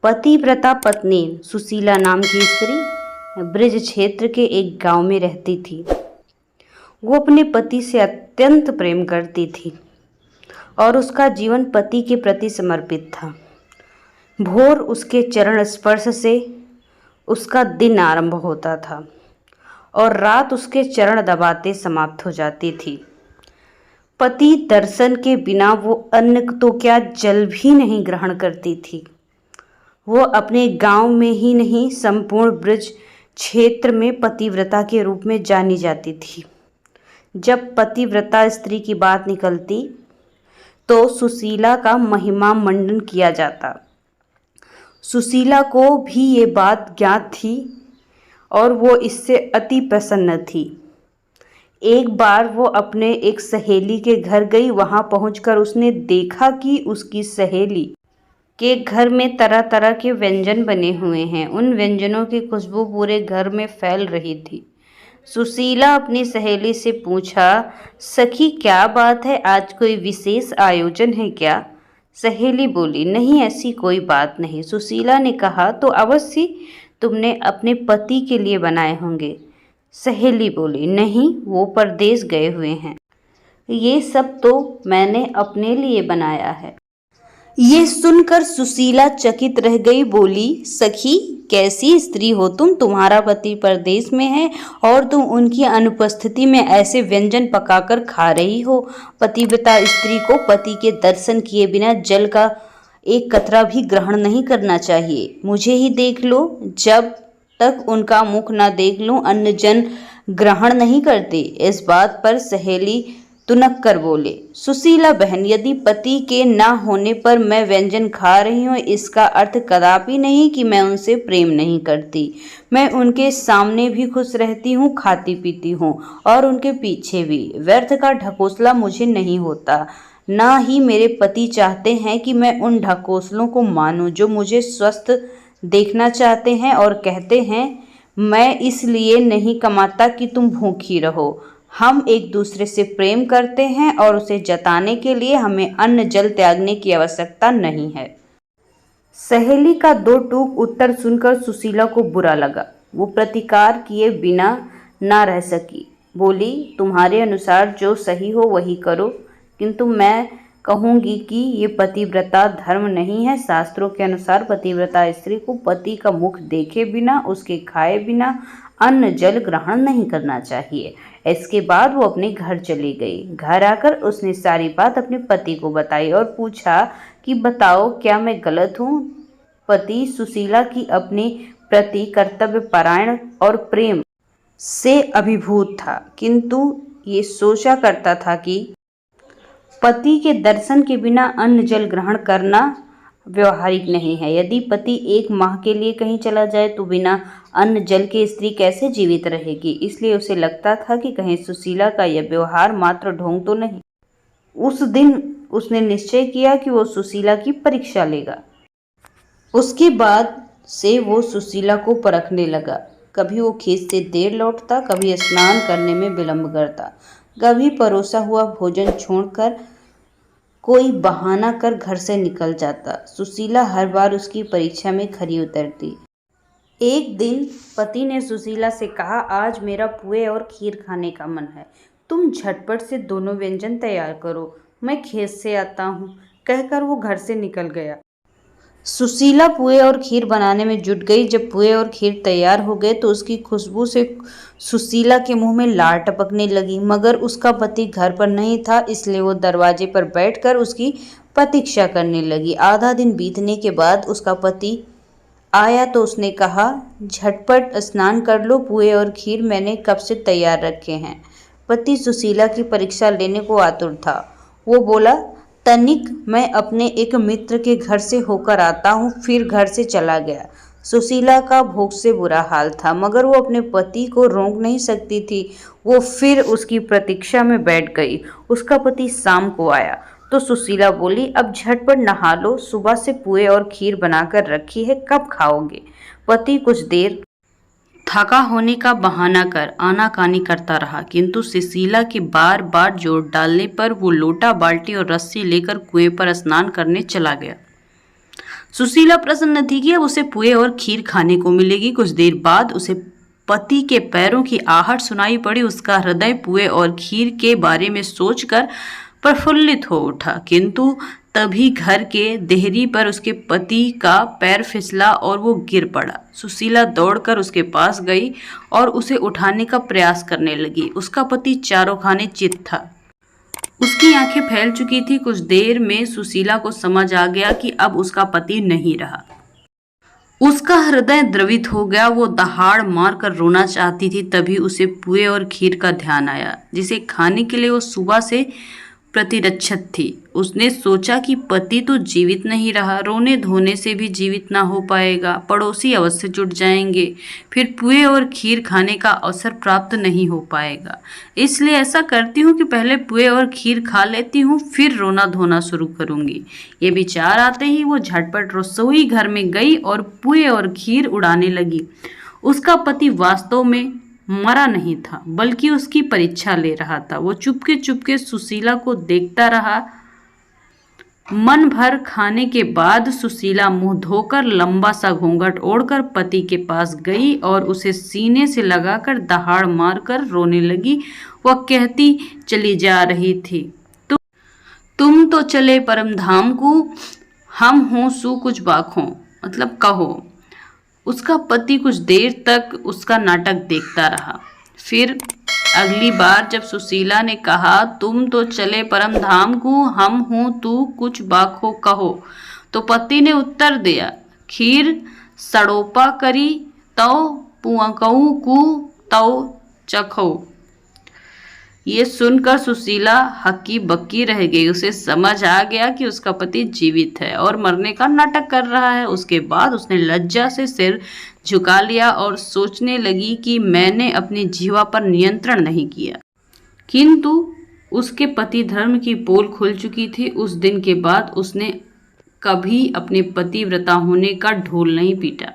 पतिव्रता पत्नी सुशीला नाम की स्त्री ब्रज क्षेत्र के एक गांव में रहती थी। वो अपने पति से अत्यंत प्रेम करती थी और उसका जीवन पति के प्रति समर्पित था। भोर उसके चरण स्पर्श से उसका दिन आरंभ होता था और रात उसके चरण दबाते समाप्त हो जाती थी। पति दर्शन के बिना वो अन्न तो क्या जल भी नहीं ग्रहण करती थी। वो अपने गांव में ही नहीं संपूर्ण ब्रज क्षेत्र में पतिव्रता के रूप में जानी जाती थी। जब पतिव्रता स्त्री की बात निकलती तो सुशीला का महिमा मंडन किया जाता। सुशीला को भी ये बात ज्ञात थी और वो इससे अति प्रसन्न थी। एक बार वो अपने एक सहेली के घर गई। वहां पहुंचकर उसने देखा कि उसकी सहेली के घर में तरह तरह के व्यंजन बने हुए हैं। उन व्यंजनों की खुशबू पूरे घर में फैल रही थी। सुशीला अपनी सहेली से पूछा, सखी क्या बात है, आज कोई विशेष आयोजन है क्या? सहेली बोली, नहीं ऐसी कोई बात नहीं। सुशीला ने कहा, तो अवश्य तुमने अपने पति के लिए बनाए होंगे। सहेली बोली, नहीं वो परदेश गए हुए हैं। ये सब तो मैंने अपने लिए बनाया है। ये सुनकर सुशीला चकित रह गई। बोली, सखी कैसी स्त्री हो तुम, तुम्हारा पति परदेश में है और तुम उनकी अनुपस्थिति में ऐसे व्यंजन पकाकर खा रही हो। पतिव्रता स्त्री को पति के दर्शन किए बिना जल का एक कतरा भी ग्रहण नहीं करना चाहिए। मुझे ही देख लो, जब तक उनका मुख न देख लूं अन्न जन ग्रहण नहीं करते। इस बात पर सहेली तुनक कर बोले, सुशीला बहन, यदि पति के न होने पर मैं व्यंजन खा रही हूँ इसका अर्थ कदापि नहीं कि मैं उनसे प्रेम नहीं करती। मैं उनके सामने भी खुश रहती हूँ, खाती पीती हूँ और उनके पीछे भी। व्यर्थ का ढकोसला मुझे नहीं होता। ना ही मेरे पति चाहते हैं कि मैं उन ढकोसलों को मानूं जो मुझे स्वस्थ देखना चाहते हैं और कहते हैं मैं इसलिए नहीं कमाता कि तुम भूखी रहो। हम एक दूसरे से प्रेम करते हैं और उसे जताने के लिए हमें अन्न जल त्यागने की आवश्यकता नहीं है। सहेली का दो टूक उत्तर सुनकर सुशीला को बुरा लगा। वो प्रतिकार किए बिना ना रह सकी। बोली, तुम्हारे अनुसार जो सही हो वही करो, किंतु मैं कहूँगी कि ये पतिव्रता धर्म नहीं है। शास्त्रों के अनुसार पतिव्रता स्त्री को पति का मुख देखे बिना, उसके खाए बिना अन्न जल ग्रहण नहीं करना चाहिए। इसके बाद वो अपने घर चली गई। घर आकर उसने सारी बात अपने पति को बताई और पूछा कि बताओ क्या मैं गलत हूँ? पति सुशीला की अपने प्रति कर्तव्य परायण और प्रेम से अभिभूत था, किंतु ये सोचा करता था कि पति के दर्शन के बिना अन्न जल ग्रहण करना व्यवहारिक नहीं है। यदि पति एक माह के लिए कहीं चला जाए तो बिना अन्न जल के स्त्री कैसे जीवित रहेगी? इसलिए उसे लगता था कि कहीं सुशीला का यह व्यवहार मात्र ढोंग तो नहीं। उस दिन उसने निश्चय किया कि वो सुशीला की परीक्षा लेगा। उसके बाद से वो सुशीला को परखने लगा। कभी वो खेत से देर लौटता, कभी स्नान करने में विलंब करता, कभी परोसा हुआ भोजन छोड़कर कोई बहाना कर घर से निकल जाता। सुशीला हर बार उसकी परीक्षा में खरी उतरती। एक दिन पति ने सुशीला से कहा, आज मेरा पुए और खीर खाने का मन है, तुम झटपट से दोनों व्यंजन तैयार करो, मैं खेत से आता हूँ। कहकर वो घर से निकल गया। सुशीला पुए और खीर बनाने में जुट गई। जब पुए और खीर तैयार हो गए तो उसकी खुशबू से सुशीला के मुंह में लार टपकने लगी, मगर उसका पति घर पर नहीं था, इसलिए वो दरवाजे पर बैठकर उसकी प्रतीक्षा करने लगी। आधा दिन बीतने के बाद उसका पति आया तो उसने कहा, झटपट स्नान कर लो, पुए और खीर मैंने कब से तैयार रखे हैं। पति सुशीला की परीक्षा लेने को आतुर था। वो बोला, तनिक मैं अपने एक मित्र के घर से होकर आता हूँ। फिर घर से चला गया। सुशीला का भूख से बुरा हाल था, मगर वो अपने पति को रोक नहीं सकती थी। वो फिर उसकी प्रतीक्षा में बैठ गई। उसका पति शाम को आया तो सुशीला बोली, अब झटपट नहा लो, सुबह से पुए और खीर बनाकर रखी है, कब खाओगे? पति कुछ देर थका होने का बहाना कर आनाकानी करता रहा, किंतु सुशीला के बार बार जोर डालने पर वो लोटा, बाल्टी और रस्सी लेकर कुएं पर स्नान करने चला गया। सुशीला प्रसन्न थी कि अब उसे पुए और खीर खाने को मिलेगी। कुछ देर बाद उसे पति के पैरों की आहट सुनाई पड़ी। उसका हृदय पुए और खीर के बारे में सोचकर प्रफुल्लित हो उठा, किंतु तभी घर के देहरी पर उसके पति का पैर फिसला और वो गिर पड़ा। सुशीला दौड़कर उसके पास गई और उसे उठाने का प्रयास करने लगी। उसका पति चारों खाने चित था, उसकी आंखें फैल चुकी थी। कुछ देर में सुशीला को समझ आ गया कि अब उसका पति नहीं रहा। उसका हृदय द्रवित हो गया। वो दहाड़ मारकर रोना चाहती थी, तभी उसे पुए और खीर का ध्यान आया, जिसे खाने के लिए वो सुबह से प्रतिरक्षित थी। उसने सोचा कि पति तो जीवित नहीं रहा, रोने धोने से भी जीवित ना हो पाएगा। पड़ोसी अवश्य जुट जाएंगे, फिर पुए और खीर खाने का अवसर प्राप्त नहीं हो पाएगा। इसलिए ऐसा करती हूँ कि पहले पुए और खीर खा लेती हूँ, फिर रोना धोना शुरू करूँगी। ये विचार आते ही वो झटपट रसोई घर में गई और पुए और खीर उड़ाने लगी। उसका पति वास्तव में मरा नहीं था, बल्कि उसकी परीक्षा ले रहा था। वो चुपके चुपके सुशीला को देखता रहा। मन भर खाने के बाद सुशीला मुंह धोकर लंबा सा घूंघट ओढ़कर पति के पास गई और उसे सीने से लगाकर दहाड़ मारकर रोने लगी। वह कहती चली जा रही थी, तुम तो चले परम धाम को, हम हों सु कुछ बाखों, मतलब कहो। उसका पति कुछ देर तक उसका नाटक देखता रहा। फिर अगली बार जब सुशीला ने कहा, तुम तो चले परम धाम को, हम हूं तू कुछ बाखो कहो, तो पति ने उत्तर दिया, खीर सड़ोपा करी तौ पुआकऊ कु तौ चखो। ये सुनकर सुशीला हक्की बक्की रह गई। उसे समझ आ गया कि उसका पति जीवित है और मरने का नाटक कर रहा है। उसके बाद उसने लज्जा से सिर झुका लिया और सोचने लगी कि मैंने अपनी जीवा पर नियंत्रण नहीं किया। किंतु उसके पति धर्म की पोल खुल चुकी थी। उस दिन के बाद उसने कभी अपने पतिव्रता होने का ढोल नहीं पीटा।